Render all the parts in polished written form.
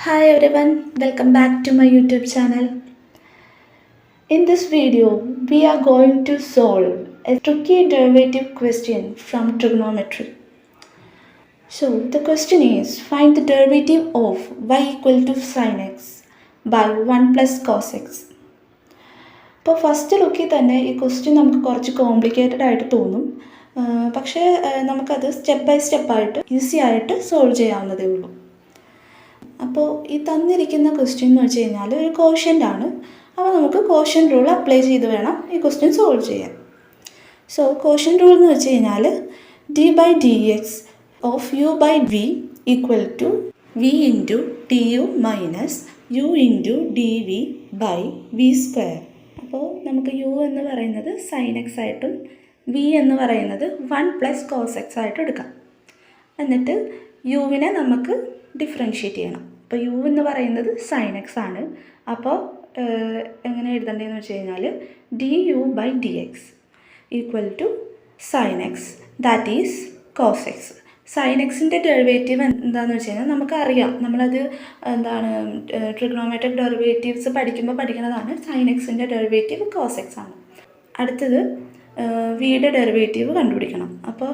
Hi everyone, welcome back to my YouTube channel. In this video, we are going to solve a tricky derivative question from trigonometry. So the question is, find the derivative of y equal to sin x by 1 plus cos x. ഇപ്പോൾ first ലുക്കിൽ തന്നെ ഈ question നമുക്ക് കുറച്ച് complicated ആയിട്ട് തോന്നും, പക്ഷേ നമുക്കത് സ്റ്റെപ്പ് ബൈ സ്റ്റെപ്പായിട്ട് ഈസി ആയിട്ട് സോൾവ് ചെയ്യാവുന്നതേ ഉള്ളൂ. അപ്പോൾ ഈ തന്നിരിക്കുന്ന ക്വസ്റ്റ്യൻ എന്ന് വെച്ച് കഴിഞ്ഞാൽ ഒരു കോഷ്യൻ്റ് ആണ്. അപ്പോൾ നമുക്ക് കോഷ്യൻ റൂൾ അപ്ലൈ ചെയ്ത് വേണം ഈ ക്വസ്റ്റ്യൻ സോൾവ് ചെയ്യാൻ. സോ കോഷ്യൻ റൂൾ എന്ന് വെച്ച് കഴിഞ്ഞാൽ d by d x of u by v equal to v into d u minus u into d v by v square. അപ്പോൾ നമുക്ക് യു എന്ന് പറയുന്നത് സൈൻ എക്സ് ആയിട്ടും വി എന്ന് പറയുന്നത് 1 പ്ലസ് കോസ് എക്സ് ആയിട്ടും എടുക്കാം. എന്നിട്ട് യുവിനെ നമുക്ക് ഡിഫറൻഷ്യേറ്റ് ചെയ്യണം. അപ്പോൾ യു എന്ന് പറയുന്നത് സൈൻ എക്സ് ആണ്. അപ്പോൾ എങ്ങനെ എഴുതേണ്ടതെന്ന് വെച്ച് കഴിഞ്ഞാൽ d u by d x equal to sine x that is cos x. Sine എക്സിൻ്റെ ഡെറിവേറ്റീവ് എന്താണെന്ന് വെച്ച് കഴിഞ്ഞാൽ നമുക്കറിയാം, നമ്മളത് ട്രിഗണോമെട്രിക് ഡെറിവേറ്റീവ്സ് പഠിക്കുന്നതാണ്. സൈൻ എക്സിൻ്റെ ഡെറിവേറ്റീവ് കോസ് എക്സ് ആണ്. അടുത്തത് വിയുടെ ഡെറിവേറ്റീവ് കണ്ടുപിടിക്കണം. അപ്പോൾ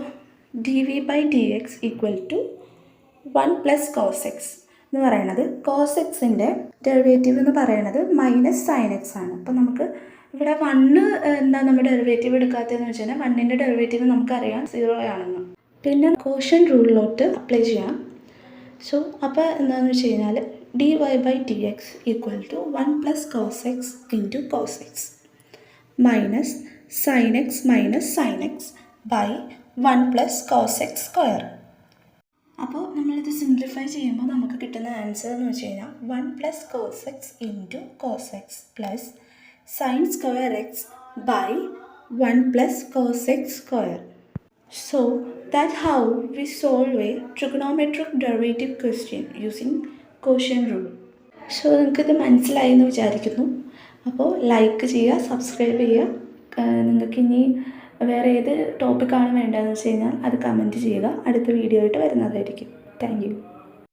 d v by d x equal to 1 plus cos x എന്ന് പറയുന്നത്, കോസ് എക്സിൻ്റെ ഡെറിവേറ്റീവ് എന്ന് പറയുന്നത് മൈനസ് സൈൻ എക്സ് ആണ്. അപ്പോൾ നമുക്ക് ഇവിടെ 1 എന്താ നമ്മൾ ഡെറിവേറ്റീവ് എടുക്കാത്തതെന്ന് വെച്ച് കഴിഞ്ഞാൽ 1ൻ്റെ ഡെറിവേറ്റീവ് നമുക്കറിയാം 0 ആണെന്ന്. പിന്നെ കോഷ്യൻ റൂളിലോട്ട് അപ്ലൈ ചെയ്യാം. സോ അപ്പോൾ എന്താണെന്ന് വെച്ച് കഴിഞ്ഞാൽ d y by d x equal to 1 plus cos x into cos x minus sine x minus sine x by 1 plus cos x square. അപ്പോൾ നമ്മളിത് സിംപ്ലിഫൈ ചെയ്യുമ്പോൾ നമുക്ക് കിട്ടുന്ന ആൻസർ എന്ന് വെച്ച് കഴിഞ്ഞാൽ 1 plus cos x into cos x plus sine square x by 1 plus cos x square. So that how we solve a trigonometric derivative question using quotient rule. So നിങ്ങൾക്കിത് മനസ്സിലായി എന്ന് വിചാരിക്കുന്നു. അപ്പോൾ ലൈക്ക് ചെയ്യുക, സബ്സ്ക്രൈബ് ചെയ്യുക. നിങ്ങൾക്ക് ഇനി വേറെ ഏത് ടോപ്പിക്കാണ് വേണ്ടതെന്ന് വെച്ച് കഴിഞ്ഞാൽ അത് കമൻറ്റ് ചെയ്യുക. അടുത്ത വീഡിയോ ആയിട്ട് വരുന്നതായിരിക്കും. Thank you.